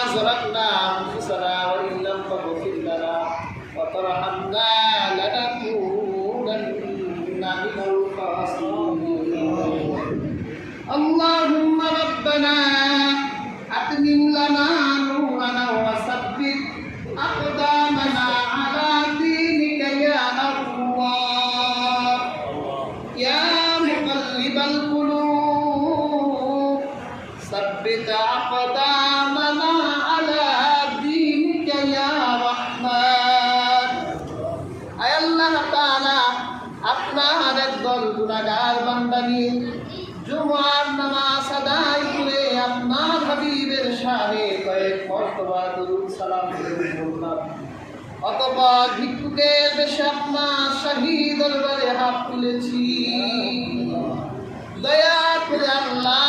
ظلمنا أنفسنا وإن لم تغفر لنا وترحمنا لنكونن من الخاسرين اللهم ربنا أتمم لنا نورنا وثبت أقدامنا على دينك يا الله يا مقلب القلوب ثبت أقدامنا على دينك يا رحمن أي الله تعالى আপনার একদল গুনাহগার বান্দা নিয়ে জুমার নামাজ আদায় করে আপনার হাবিবের শানে কয়েক মর্তবা দরুদ সালাম বললাম অতঃপর ভিক্ষুকের বেশে আপনার শাহী দরবারে হাত তুলেছি দয়া করে আল্লাহ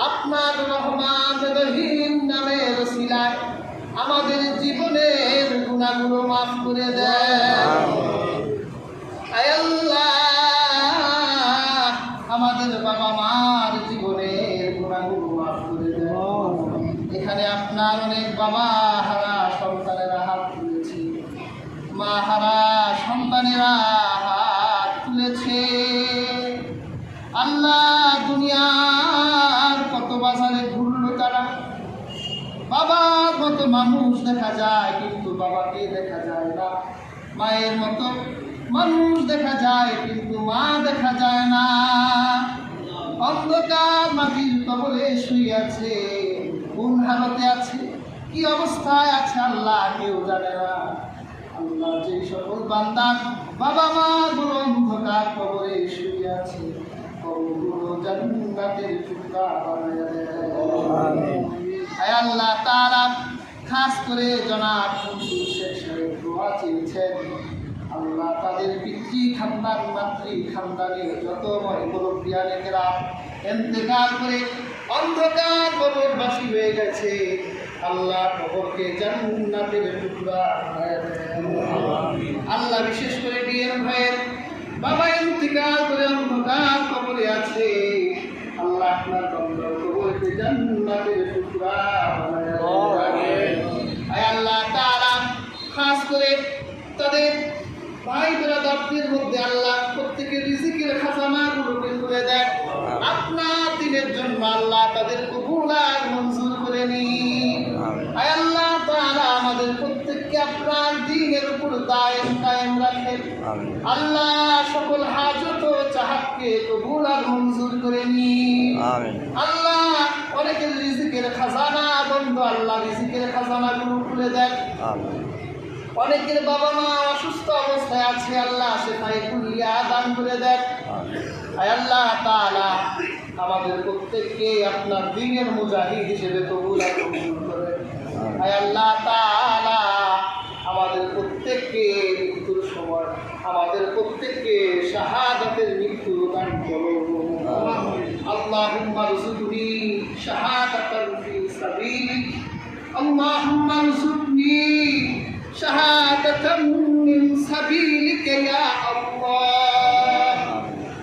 আপনার রহমান রহিম নামের ওসিলায় আমাদের জীবনের গুনাহগুলো মাফ করে দেন আয় আল্লাহ আমাদের বাবা মার জীবনের গুনাহগুলো মাফ করে দেন এখানে আপনার অনেক বাবা হারা সন্তানেরা হাত তুলেছে মা হারা সন্তানেরা হাত তুলেছে আল্লাহ দুনিয়ার কত বাজারে ঘুরলো তারা বাবার মতো মানুষ দেখা যায় কিন্তু বাবাকে দেখা যায় না মায়ের মতো মানুষ দেখা যায় কিন্তু মা দেখা যায় না অন্ধকার মাটির কবরে শুয়ে আছে কোন হালতে আছে কি অবস্থায় আছে আল্লাহ কেউ জানে না আল্লাহ যে সকল বান্দা বাবা মা গুলো অন্ধকার কবরে শুয়ে আছে কবরগুলো জান্নাতের টুকরা বানায়া দেয় আয় আল্লাহ তাআলা খাস করে জনাব শেখ সাহেব দোয়া চেয়েছেন আল্লাহ তাদের পিতৃ খানদান মাতৃ খানদানের যত মুরব্বিয়ানেরা ইন্তেকাল করে অন্ধকার কবরবাসী হয়ে গেছে আল্লাহ কবরকে জান্নাতের টুকরা বানায়া দেন আল্লাহ বিশেষ করে ডিএম ভাইয়ের বাবা ইন্তেকাল করে অন্ধকার কবরে আছে আল্লাহ আপনার বন্দর কবরকে জান্নাতের টুকরা বানায়া দেন আয় আল্লাহ তাআলা খাস করে তাদের ভাই ব্রাদারদের মধ্যে আল্লাহ প্রত্যেকের রিজিকের খাজানাগুলোকে খুলে দেন আপনার দিনের জন্য আল্লাহ তাদের কবুল আর মঞ্জুর করে নিন আয় আল্লাহ তাআলা আমাদের প্রত্যেককে আপনার দ্বীনের উপর কায়েম রাখেন আল্লাহ সকল হাজত ও চাহাতকে কবুল আর মঞ্জুর করে নিন আল্লাহ অনেকের রিজিকের খাজানা বন্ধ আল্লাহ রিজিকের খাজানাগুলো খুলে দেন অনেকের বাবা মা অসুস্থ অবস্থায় আছে আল্লাহ সেখানে কুলিয়া দান করে দেন আয় আল্লাহ তাআলা আমাদের প্রত্যেককে আপনার দ্বীনের মুজাহিদ হিসেবে কবুল আর মঞ্জুর করেন আয় আল্লাহ তাআলা আমাদের প্রত্যেককে মৃত্যুর সময় আমাদের প্রত্যেককে শাহাদাতের মৃত্যু দান করুন আল্লাহুম্মা রযুকনি শাহাদাতান ফি সাবিলিক আল্লাহুম্মা রযুকনি শাহাদাতান মিন সাবিলিক ইয়া আল্লাহ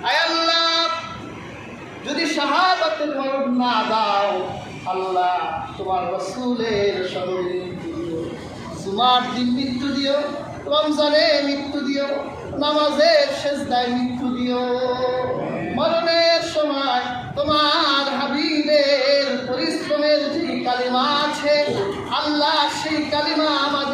আয় আল্লাহ যদি শাহাদাতের মরণ না দাও আল্লাহ তোমার রাসূলের শহরে জুমার দিন মৃত্যু দিও রমজানে মৃত্যু দিও নামাজের সেজদায় মৃত্যু দিও মরণের সময় তোমার হাবিবের পরিশ্রমের যে কালিমা আছে আল্লাহ সেই কালিমা আমাদের